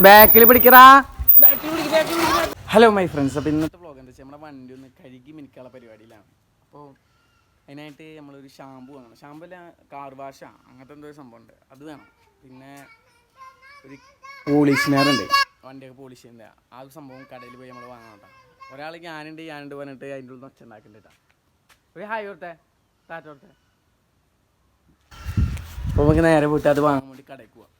ബാക്കിൽ പിടിക്കറാ. Hello my friends, അപ്പോൾ ഇന്നത്തെ വ്ളോഗ് എന്താ വെച്ചാൽ നമ്മുടെ വണ്ടി ഒന്ന് കഴുകി മിനിക്കാനുള്ള പരിപാടിയിലാണ്. അപ്പോൾ അതിനായിട്ട് നമ്മളൊരു ഷാമ്പു വാങ്ങണം. ഷാമ്പു അല്ല, കാർ വാഷ അങ്ങനത്തെ എന്തോ സംഭവം ഉണ്ട്, അത് വേണം. പിന്നെ ഒരു പോളിഷ്നറുണ്ട്, വണ്ടിയൊക്കെ പോളിഷ് ചെയ്യുന്നത്. ആ സംഭവം കടയിൽ പോയി നമ്മൾ വാങ്ങണം കേട്ടോ. ഒരാൾ ഞാനുണ്ട് പറഞ്ഞിട്ട് അതിൻ്റെ ഉള്ളിൽ ഒച്ച ഉണ്ടാക്കുന്നുണ്ട് കേട്ടോ. ഒരു ഹായ് കൊടുത്തേ, ടാറ്റ കൊടുത്തേ. അപ്പോൾ നമുക്ക് നേരെ പോയിട്ട് അത് വാങ്ങാൻ വേണ്ടി കടയിൽ പോവാം.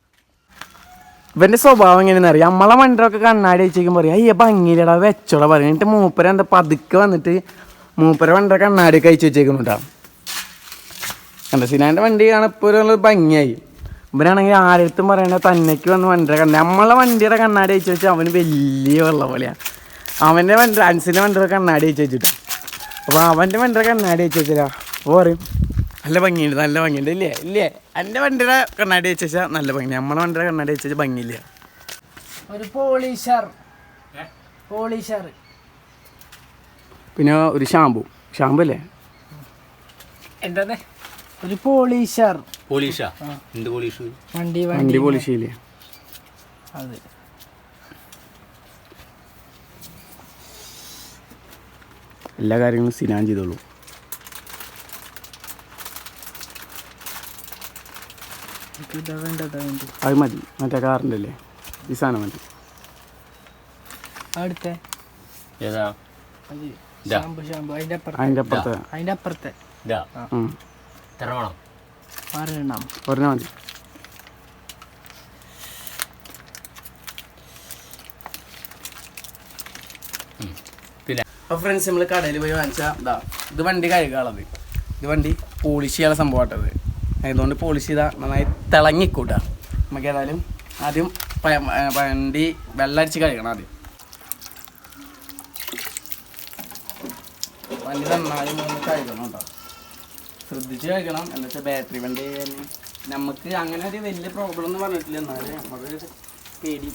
ഇവൻ്റെ സ്വഭാവം എങ്ങനെയാണെന്ന് അറിയാം. നമ്മളെ വണ്ടിയൊക്കെ കണ്ണാടി വെച്ചേക്കും പറയും അയ്യ ഭംഗിയിലടാ വെച്ചോടാ പറയും. എന്നിട്ട് മൂപ്പര എന്താ പതുക്കെ വന്നിട്ട് മൂപ്പര വണ്ടിയുടെ കണ്ണാടിയൊക്കെ അയച്ചു വെച്ചേക്കുന്നുണ്ടാവും. എന്താ സിനാൻ്റെ വണ്ടിയാണ് ഇപ്പോൾ ഒരു ഭംഗിയായി. ഇവനാണെങ്കിൽ ആരെടുത്തും പറയണ തന്നേക്ക് വന്ന് വണ്ടിയുടെ കണ്ണാടി, നമ്മളെ വണ്ടിയുടെ കണ്ണാടി അയച്ചു വെച്ചാൽ അവന് വലിയ വെള്ളം പോലെയാണ്. അവൻ്റെ വണ്ടി അൻസിൻ്റെ വണ്ടിയുടെ കണ്ണാടി അയച്ചു വെച്ചിട്ടാണ്. അപ്പോൾ അവൻ്റെ വണ്ടിയുടെ കണ്ണാടി അയച്ചു വെച്ചാൽ അപ്പോൾ പറയും നല്ല ഭംഗിയുണ്ട്, നല്ല ഭംഗിയുണ്ട്. ഇല്ലേ എൻ്റെ വണ്ടിയുടെ കണ്ണാടി വെച്ച് വെച്ചാൽ നല്ല ഭംഗി, നമ്മളെ വണ്ടിയുടെ കണ്ണാടി വെച്ച് വെച്ചാൽ ഭംഗിയില്ല. ഒരു പോളിഷർ പിന്നെ ഒരു ഷാമ്പു അല്ലേ എന്താ ഒരു പോളിഷർ വണ്ടി പോളിഷ് ചെയ്യില്ലേ അത്. എല്ലാ കാര്യങ്ങളും സിനാൻ ചെയ്തോളൂ. അത് മതി, മറ്റേ കാറിൻ്റെ അല്ലേ ഈ സാധനം മതി. അടുത്ത അതിൻ്റെ അപ്പുറത്തെ ഒരെണ്ണം മതി. അപ്പോൾ ഫ്രണ്ട്സ് നമ്മൾ കടയിൽ പോയി വാങ്ങിച്ചാൽ ഇത് വണ്ടി കഴുകാനുള്ളത്, ഇത് വണ്ടി പോളിഷ് ചെയ്യാനുള്ള സംഭവമായിട്ടത്. അതുകൊണ്ട് പോളിഷ് ചെയ്താൽ നന്നായി തിളങ്ങിക്കൂട്ടാ. നമുക്ക് ഏതായാലും ആദ്യം വണ്ടി വെള്ളമടിച്ച് കഴുകണം. ആദ്യം വണ്ടി നന്നായി കഴുകണം കേട്ടോ, ശ്രദ്ധിച്ച് കഴുകണം. എന്താ വെച്ചാൽ ബാറ്ററി വണ്ടി നമുക്ക് അങ്ങനെ ഒരു വലിയ പ്രോബ്ലം ഒന്നും പറഞ്ഞിട്ടില്ല, എന്നാലും നമ്മളൊരു പേടി.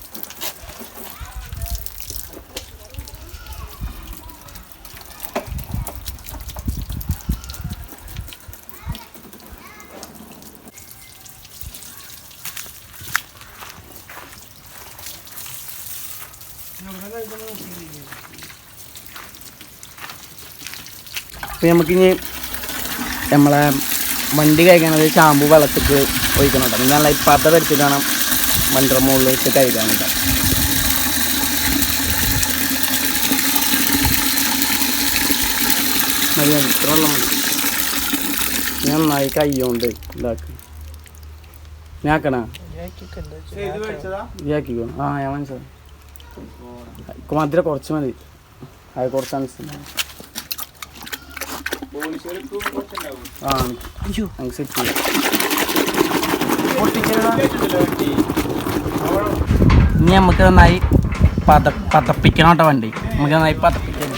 അപ്പോൾ നമുക്കിനി നമ്മളെ വണ്ടി കഴിക്കണത് ഷാമ്പു വെള്ളത്തിക്ക് ഒഴിക്കണം കേട്ടോ. പിന്നെ നല്ല പത എടുത്തിട്ട് വേണം വണ്ടിയുടെ മുകളിൽ വെച്ച് കഴിക്കാൻ കേട്ടോ. മതി ഇത്ര വെള്ളം മതി. നന്നായി കയ്യോണ്ട് ഇതാക്കി ഞാക്കണ ഇതാക്കിക്കോ. ഞാൻ മനസ്സിലായി, മധുരം കുറച്ച് മതി, അത് കുറച്ചാണ് സെറ്റ് ചെയ്യാം. ഇനി നമുക്ക് നന്നായി പതപ്പിക്കണം കേട്ടോ വണ്ടി, നമുക്ക് നന്നായി പതപ്പിക്കണം.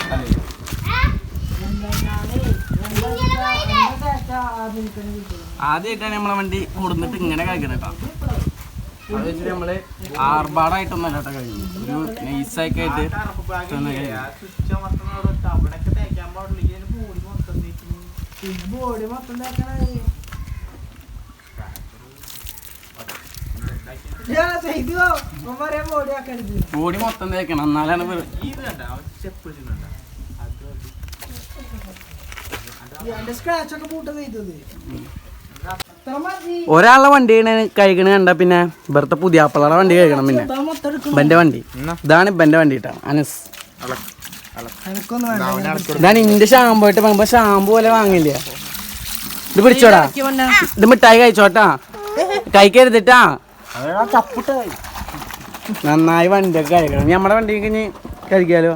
ആദ്യമായിട്ടാണ് നമ്മളെ വണ്ടി കൊടുന്നിട്ട് ഇങ്ങനെ കഴിക്കണം കേട്ടോ. അത് വെച്ചിട്ട് നമ്മള് ആർഭാടായിട്ടൊന്നല്ല കേട്ടോ കഴിക്കുന്നത്, ഒരു നൈസാക്കി ആയിട്ട് ബോഡി മൊത്തം തേക്കണം, എന്നാലാണ് ഒരാളുടെ വണ്ടി കഴിക്കണ കണ്ട പിന്നെ ഇവിടുത്തെ പുതിയ ആപ്പിളുടെ വണ്ടി കഴിക്കണം. പിന്നെ ഇവന്റെ വണ്ടി ഇതാണ്, ഇവന്റെ വണ്ടി കേട്ടോ അനസ്. ഇതാണ് ഇന്റെ ഷാമ്പു ആയിട്ട് വാങ്ങുമ്പോ ഷാമ്പു പോലെ വാങ്ങില്ല. ഇത് പിടിച്ചോടാ, ഇത് മിഠായി കഴിച്ചോട്ടാ, കഴിക്കരുതിട്ടാ. നന്നായി വണ്ടിയൊക്കെ കഴിക്കണം. നമ്മുടെ വണ്ടിക്ക് ഇനി കഴിക്കാലോ.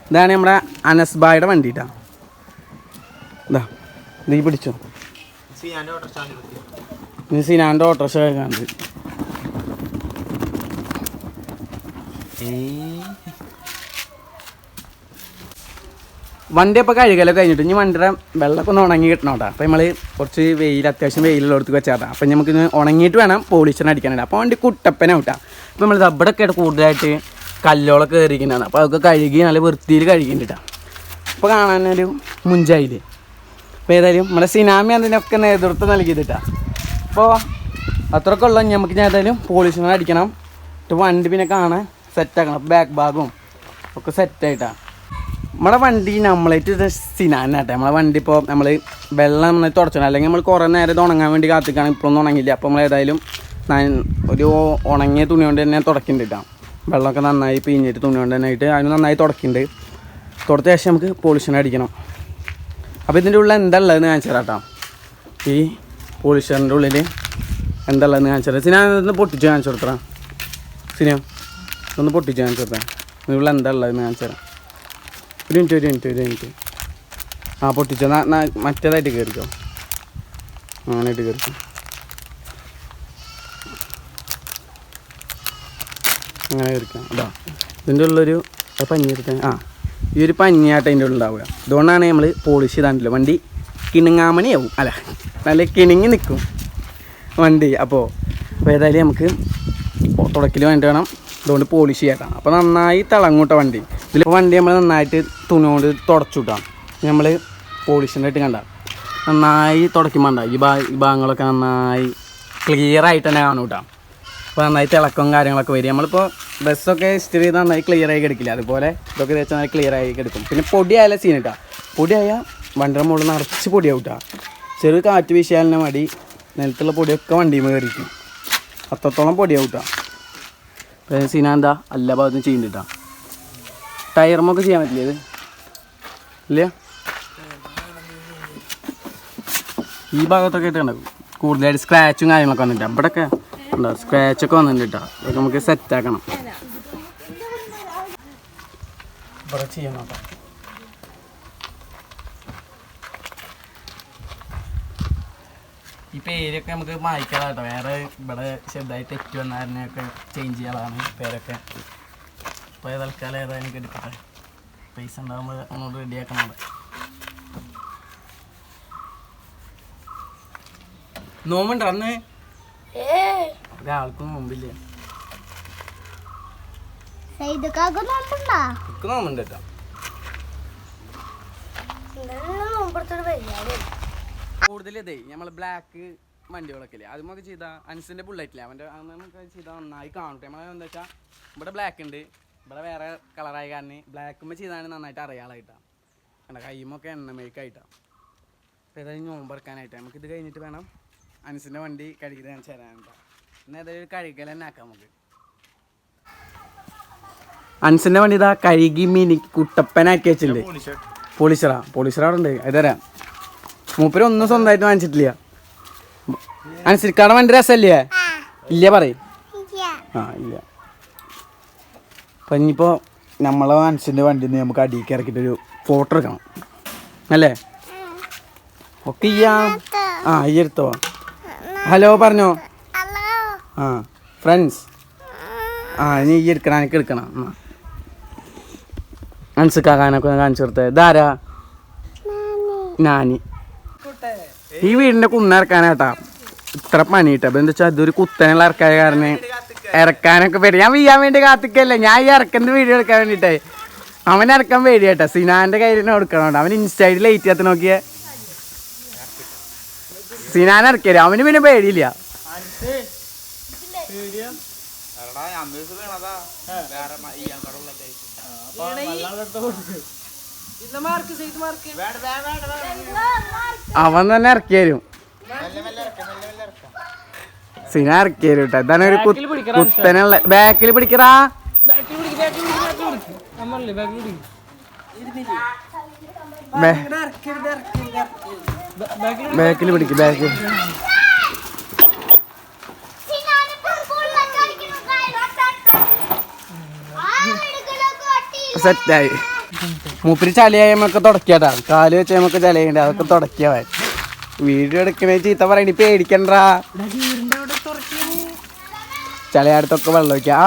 ഇതാണ് നമ്മുടെ അനസ് ബായുടെ വണ്ടി കേട്ടാ. ഇതാ നീ പിടിച്ചോ, നീ സിനാൻ്റെ ഓട്ടോറിക്ഷ കഴിക്കാണ്ട്. വണ്ടി അപ്പോൾ കഴുകലൊക്കെ കഴിഞ്ഞിട്ട് ഇനി വണ്ടിയുടെ വെള്ളമൊക്കെ ഒന്ന് ഉണങ്ങി കിട്ടണം കേട്ടോ. അപ്പോൾ നമ്മൾ കുറച്ച് വെയിൽ, അത്യാവശ്യം വെയിലുള്ളടത്ത് വെച്ചാൽ അപ്പം നമുക്ക് ഉണങ്ങിയിട്ട് വേണം പോളിഷറിന് അടിക്കാനായിട്ട്. അപ്പോൾ വണ്ടി കുട്ടപ്പന കേട്ടോ. അപ്പോൾ നമ്മൾ റബ്ബറൊക്കെ കൂടുതലായിട്ട് കല്ലുകളൊക്കെ കയറിയിരിക്കുന്നതാണ്. അപ്പോൾ അതൊക്കെ കഴുകി നല്ല വൃത്തിയിൽ കഴുകിയിട്ടാണ്. അപ്പോൾ കാണാനൊരു മുഞ്ചായില്ലേ. അപ്പോൾ ഏതായാലും നമ്മുടെ സിനാമി അതിനൊക്കെ നേതൃത്വം നൽകിയിട്ടാണ്. അപ്പോൾ അത്രയൊക്കെ ഉള്ള നമുക്ക് ഞാൻ ഏതായാലും പോളിഷറിന് അടിക്കണം. വണ്ടി പിന്നെ കാണാൻ സെറ്റാക്കണം. ബാക്ക് ഭാഗവും ഒക്കെ സെറ്റായിട്ടാണ് നമ്മുടെ വണ്ടി. നമ്മളായിട്ട് സിനാനാട്ടെ നമ്മളെ വണ്ടി. ഇപ്പോൾ നമ്മൾ വെള്ളം നമ്മൾ തുടച്ചണം, അല്ലെങ്കിൽ നമ്മൾ കുറേ നേരം ഇത് ഉണങ്ങാൻ വേണ്ടി കാത്തിക്കാണ്. ഇപ്പോഴൊന്നും ഉണങ്ങില്ല. അപ്പോൾ നമ്മൾ ഏതായാലും ഒരു ഉണങ്ങിയ തുണി കൊണ്ട് തന്നെ തുടക്കുന്നുണ്ട്. വെള്ളമൊക്കെ നന്നായി പിഴിഞ്ഞിട്ട് തുണി കൊണ്ട് തന്നെ ആയിട്ട് അതിന് നന്നായി തുടക്കുന്നുണ്ട്. തുടച്ച ശേഷം നമുക്ക് പോളിഷൻ അടിക്കണം. അപ്പോൾ ഇതിൻ്റെ ഉള്ളിൽ എന്താ ഉള്ളതെന്ന് കാണിച്ചു തരാം കേട്ടോ. ഈ പോളിഷറിൻ്റെ ഉള്ളിൽ എന്താ ഉള്ളതെന്ന് കാണിച്ചു തരാം. സിനാ ഇതൊന്ന് പൊട്ടിച്ച് കാണിച്ചു കൊടുത്തരാം. സിനിമ ഇതൊന്ന് പൊട്ടിച്ച് കാണിച്ചു കൊടുത്താൽ ഇതിൻ്റെ ഉള്ളിൽ എന്താ ഉള്ളതെന്ന് കാണിച്ചു തരാം. ഒരു മിനിറ്റ്. ആ പൊട്ടിച്ചോ. മറ്റേതായിട്ട് കയറിക്കോ. അങ്ങനെയായിട്ട് കയറിക്കോ. അങ്ങനെ കയറിക്കാം. അതാ ഇതിൻ്റെ ഉള്ളൊരു പഞ്ഞി എടുക്കാൻ. ഈ ഒരു പഞ്ഞിയായിട്ട് അതിൻ്റെ ഉള്ളിൽ ഉണ്ടാവുക. അതുകൊണ്ടാണ് നമ്മൾ പോളിഷ് ചെയ്താണ്ടല്ലോ വണ്ടി കിണുങ്ങാമണിയാവും. അല്ല, നല്ല കിണുങ്ങി നിൽക്കും വണ്ടി. അപ്പോൾ ഏതായാലും നമുക്ക് തുടക്കൽ വേണ്ടി വേണം. അതുകൊണ്ട് പോളിഷ് ചെയ്യാം. അപ്പോൾ നന്നായി തിളങ്ങൂട്ട വണ്ടി. ഇതിലിപ്പോൾ വണ്ടി നമ്മൾ നന്നായിട്ട് തുണി കൊണ്ട് തുടച്ചുവിട്ടാം. നമ്മൾ പോളിഷിൻ്റെ ആയിട്ട് കണ്ട നന്നായി തുടയ്ക്കുമ്പോൾ ഉണ്ടാവും. ഈ ഭാഗങ്ങളൊക്കെ നന്നായി ക്ലിയർ ആയിട്ട് തന്നെ കാണും കേട്ടോ. അപ്പോൾ നന്നായി തിളക്കവും കാര്യങ്ങളൊക്കെ വരും. നമ്മളിപ്പോൾ ബസ്സൊക്കെ ഇസ്തിരി ചെയ്ത് നന്നായി ക്ലിയർ ആയി കിടക്കില്ല, അതുപോലെ ഇതൊക്കെ തേച്ചാൽ നന്നായി ക്ലിയർ ആയി കിടക്കും. പിന്നെ പൊടിയായാലും സീൻ കേട്ടോ. പൊടിയായാൽ വണ്ടിയുടെ മുകളിൽ നിറച്ച് പൊടിയാവും കേട്ടോ. ചെറിയ കാറ്റ് വീശിയാലിനെ മടി നിലത്തുള്ള പൊടിയൊക്കെ വണ്ടിയിൽ കയറിക്കും. അത്രത്തോളം പൊടിയാവും കേട്ടോ. അപ്പോൾ സീന എന്താ എല്ലാ ഭാഗത്തും ചെയ്യുന്നുണ്ട് കേട്ടോ. ടയറുമൊക്കെ ചെയ്യാൻ പറ്റില്ല ഇത് ഇല്ല. ഈ ഭാഗത്തൊക്കെ ആയിട്ട് ഉണ്ടാവും കൂടുതലായിട്ട് സ്ക്രാച്ചും കാര്യങ്ങളൊക്കെ വന്നിട്ട്. അവിടെയൊക്കെ ഉണ്ടാവും സ്ക്രാച്ചൊക്കെ വന്നിട്ടുണ്ട് കേട്ടോ. അതൊക്കെ നമുക്ക് സെറ്റാക്കണം. ഇവിടെ ചെയ്യണം കേട്ടോ. ഈ പേരൊക്കെ നമുക്ക് മായ്ക്കാം കേട്ടോ. വേറെ ഇവിടെ ചെറുതായി തെറ്റ് വന്നതിനൊക്കെ ചേഞ്ച് ചെയ്യാനാണ് പേരൊക്കെ. അപ്പോൾ തൽക്കാലം ഏതായാലും എടുക്കട്ടെ. പൈസ ഉണ്ടാകുമ്പോൾ അങ്ങോട്ട് റെഡിയാക്കണം. അവിടെ നോമ്പുണ്ടോ അന്ന്? ഒരാൾക്കും നോമ്പില്ല. നോമ്പുണ്ട് കേട്ടോ. കൂടുതൽ ഇതേ നമ്മൾ ബ്ലാക്ക് വണ്ടികളൊക്കെ ഇല്ലേ അതുമൊക്കെ ചെയ്താൽ അൻസിൻ്റെ ബുള്ളറ്റില്ലേ അവൻ്റെ നമുക്ക് ചെയ്താൽ നന്നായി കാണട്ടെ. നമ്മൾ എന്താ വെച്ചാൽ ഇവിടെ ബ്ലാക്ക് ഉണ്ട്, ഇവിടെ വേറെ കളറായ കാരണം ബ്ലാക്കുമ്പോൾ ചെയ്താണ് നന്നായിട്ട് അറിയാളായിട്ടാണ്. കണ്ട കയ്യുമൊക്കെ എണ്ണമേക്കായിട്ടാണ്. അപ്പോൾ ഏതായാലും നോമ്പെടുക്കാനായിട്ട് നമുക്കിത് കഴിഞ്ഞിട്ട് വേണം അൻസിൻ്റെ വണ്ടി കഴുകി ഞാൻ ചേരാനുണ്ടാവും. എന്നാൽ ഏതായാലും കഴുകൽ തന്നെ ആക്കാം നമുക്ക്. അൻസിൻ്റെ വണ്ടി ഇതാ കഴുകി മിനി കുട്ടപ്പനാക്കി വെച്ചിട്ടുണ്ട്. പോളിഷറാ അവിടെ ഉണ്ട്. ഇതരാം മൂപ്പര് ഒന്നും സ്വന്തമായിട്ട് വാങ്ങിച്ചിട്ടില്ല. അനുസരിക്കാടെ വണ്ടി രസമല്ലേ? ഇല്ല പറയും. ഇല്ല. അപ്പം ഇനിയിപ്പോൾ നമ്മളെ അനുസരിൻ്റെ വണ്ടിയിൽ നിന്ന് നമുക്ക് അടിയിലേക്ക് ഇറക്കിയിട്ടൊരു ഫോട്ടോ എടുക്കണം അല്ലേ? ഒക്കെ ചെയ്യാം. ഈ എടുത്തോ. ഹലോ പറഞ്ഞോ. ഫ്രണ്ട്സ്. ഇനി ഈ എടുക്കണം, എനിക്ക് എടുക്കണം. അനുസരിക്കാനൊക്കെ കാണിച്ചു കൊടുത്തത് ഇതാരാ? നാനി. ഈ വീടിൻ്റെ കുന്നിറക്കാനാട്ടാ ഇത്ര പണി കിട്ടുക. അപ്പം എന്താ വെച്ചാൽ ഇതൊരു കുത്തനുള്ള ഇറക്കായ കാരണം ഇറക്കാനൊക്കെ പേടി. ഞാൻ വീഴാൻ വേണ്ടി കാത്തിക്കല്ലേ, ഞാൻ ഈ ഇറക്കുന്ന വീഡിയോ എടുക്കാൻ വേണ്ടിയിട്ടേ. അവൻ ഇറക്കാൻ പേടി കേട്ടോ. സിനാൻ്റെ കയ്യിൽ തന്നെ കൊടുക്കണം. അവൻ ഇൻസ്റ്റയിൽ ലൈറ്റ് കത്ത് നോക്കിയേ സിനാൻ ഇറക്കിയത്. അവന് പിന്നെ പേടിയില്ല. അവൻ തന്നെ ഇറക്കി തരും. സിന ഇറക്കി തരും കേട്ടോ. ഇതാണ് ഒരു കുത്തനുള്ള. ബാക്കിൽ പിടിക്കറാ. ബാക്കിൽ പിടിക്കും. ബാക്കിൽ സെറ്റായി. മൂപ്പര് ചളിയായമൊക്കെ തുടക്കിയാട്ടാ. കാല് വെച്ച് നമുക്ക് ചളിയുണ്ട്, അതൊക്കെ തുടക്കിയാ. വീഡിയോ എടുക്കണേ ചീത്ത പറയണി പേടിക്കണ്ടാ. ചളിയാടത്തൊക്കെ വെള്ളം വയ്ക്കാ.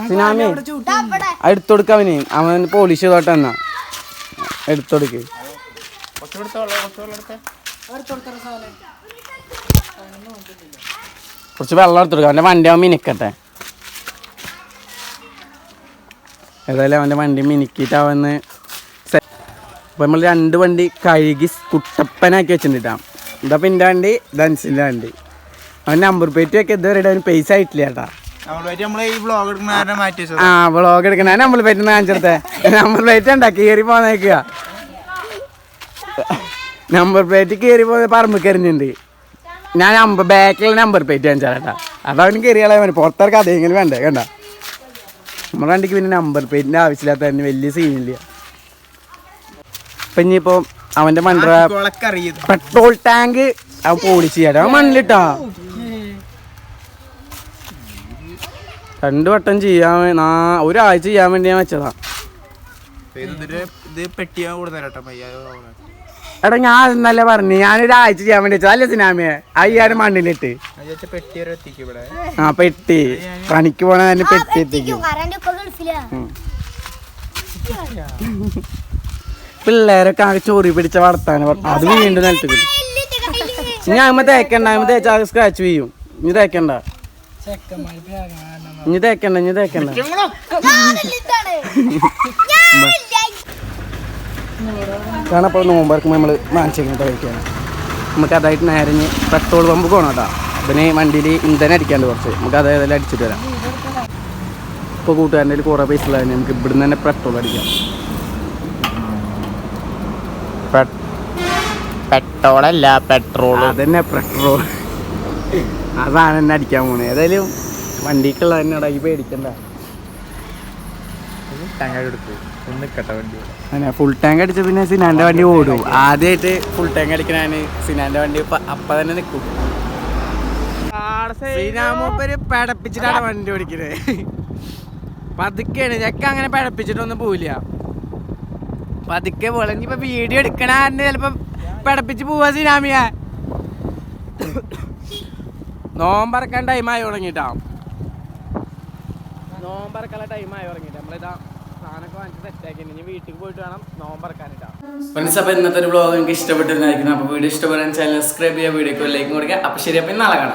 സിനാമി എടുത്തു കൊടുക്ക. അവൻ പോളിഷ് ചെയ്തോട്ടെ. എന്നാ എടുത്തു കൊടുക്ക്. കുറച്ച് വെള്ളം എടുത്തു കൊടുക്കാം. അവൻ്റെ വണ്ടി അവൻ മിനിക്കട്ടെ. ഏതായാലും അവൻ്റെ വണ്ടി മിനിക്കിയിട്ട് അവന്ന് അപ്പോൾ നമ്മൾ 2 വണ്ടി കഴുകി കുട്ടപ്പനാക്കി വെച്ചിട്ടുണ്ടാം. ഇതപ്പോൾ എൻ്റെ വണ്ടി, ധൻസിൻ്റെ വണ്ടി. അവൻ നമ്പർ പ്ലേറ്റ് ഒക്കെ ഇതുവരെ അവന് പൈസ ആയിട്ടില്ല ചേട്ടാ. നമ്മള് ഈ വ്ളോഗ് എടുക്കുന്ന മാറ്റി വെച്ചത്. ആ വ്ളോഗ് എടുക്കണ നമ്പർ പ്ലേറ്റ് കാണിച്ചെടുത്തേ. നമ്പർ പ്ലേറ്റ് ഉണ്ടാ കയറി പോന്നേക്കുക. നമ്പർ പ്ലേറ്റ് കയറി പോകുന്ന പറമ്പ് കയറിഞ്ഞിട്ടുണ്ട്. ഞാൻ ബാക്കിലുള്ള നമ്പർ പ്ലേറ്റ് കാണിച്ചാലേട്ടാ. അതവന് കയറിയാലേ അവന് പുറത്തിറക്ക അതെങ്കിലും വേണ്ടേ. കണ്ട നമ്മുടെ വണ്ടിക്ക് പിന്നെ നമ്പർ പ്ലേറ്റിൻ്റെ ആവശ്യമില്ലാത്ത തന്നെ വലിയ സീനില്ല. ഇപ്പം ഇനിയിപ്പോൾ അവൻ്റെ മണ്ട പെട്രോൾ ടാങ്ക് അവൻ പോളിഷ് ചെയ്യാൻ അവൻ മണ്ണിലിട്ടാ 2 വട്ടം ചെയ്യാൻ ഒരാഴ്ച ചെയ്യാൻ വേണ്ടി ഞാൻ വെച്ചതാ. ഇത് പെട്ടിയാ കൊടുത്തരട്ടെ പയ്യ. എടാ ഞാൻ അതെന്നല്ലേ പറഞ്ഞു, ഞാനൊരാഴ്ച ചെയ്യാൻ വേണ്ടി വെച്ചത് അല്ലേ സിനാമിയെ. അയ്യാറ് മണ്ണിലിട്ട് പെട്ടി വരെ എത്തിക്കും ഇവിടെ. ആ പെട്ടി പണിക്ക് പോണ തന്നെ പെട്ടി എത്തിക്കും. പിള്ളേരൊക്കെ ആകെ ചോറി പിടിച്ച വളർത്താൻ അത് വീണ്ടും നിലത്ത് ഞാൻ അമ്മ തേക്കണ്ട. അമ്മ തേച്ചാൽ അത് സ്ക്രാച്ച് ചെയ്യും. ഇനി തേക്കണ്ട, ഇനി തേക്കണ്ട, ഇനി തേക്കണ്ട. കാരണം അപ്പോൾ നോമ്പറക്കുമ്പോൾ നമ്മൾ വാങ്ങിച്ചിട്ട് കഴിക്കുകയാണ്. നമുക്ക് അതായിട്ട് നേരെ പെട്രോൾ പമ്പ് പോകണം കേട്ടോ. പിന്നെ വണ്ടിയിൽ ഇന്ധനം അടിക്കാണ്ട് കുറച്ച് നമുക്ക് അതേതെല്ലാം അടിച്ചിട്ട് വരാം. ഇപ്പോൾ കൂട്ടുകാരൻ്റെ കയ്യിൽ കുറേ പൈസ ഉള്ളതിന് നമുക്ക് ഇവിടുന്ന് തന്നെ പെട്രോൾ അടിക്കാം. പെട്രോളല്ല പെട്രോൾ. അതന്നെ പെട്രോൾ. അതാണ് എന്നെ അടിക്കാൻ പോണേ. ഏതായാലും വണ്ടിക്കുള്ള തന്നെ ഇടയ്ക്ക് പേടിക്കണ്ട. അങ്ങനെ ഫുൾ ടാങ്ക് അടിച്ച പിന്നെ സിനാൻ്റെ വണ്ടി ഓടും. ആദ്യമായിട്ട് ഫുൾ ടാങ്ക് അടിക്കണാണ് സിനാൻ്റെ വണ്ടി. അപ്പം തന്നെ നിൽക്കും. സിനാമൂപ്പര് പടപ്പിച്ചിട്ടാണ് വണ്ടി ഓടിക്കുന്നത്. പതുക്കെയാണ് ചെക്ക അങ്ങനെ പടപ്പിച്ചിട്ടൊന്നും പോവില്ല. പതുക്കെ പോലെ ഇനിയിപ്പോ വീഡിയോ എടുക്കണ ചിലപ്പോ പടപ്പിച്ച് പോവാ സിനാമിയ. നോമ്പറക്കാൻ ടൈമായി തുടങ്ങിട്ടാ. നോമ്പറക്കാനുള്ള ടൈമായി തുടങ്ങിട്ട് നമ്മളിതാ സാധനമൊക്കെ വാങ്ങിച്ച് സെറ്റാക്കി ഇനി വീട്ടിൽ പോയിട്ട് വേണം നോമ്പറക്കാനിട്ടാ. ഫ്രണ്ട്സ്, അപ്പോൾ ഇന്നത്തെ ഒരു വ്ളോഗ് നിങ്ങൾക്ക് ഇഷ്ടപ്പെട്ടിരുന്നായിരിക്കണം. അപ്പോൾ വീഡിയോ ഇഷ്ടപ്പെടാൻ ചാനൽ സബ്സ്ക്രൈബ് ചെയ്യുക, വീഡിയോക്ക് ലൈക്കും കൊടുക്കുക. അപ്പോൾ ശരി, അപ്പം നാളെ കാണാം.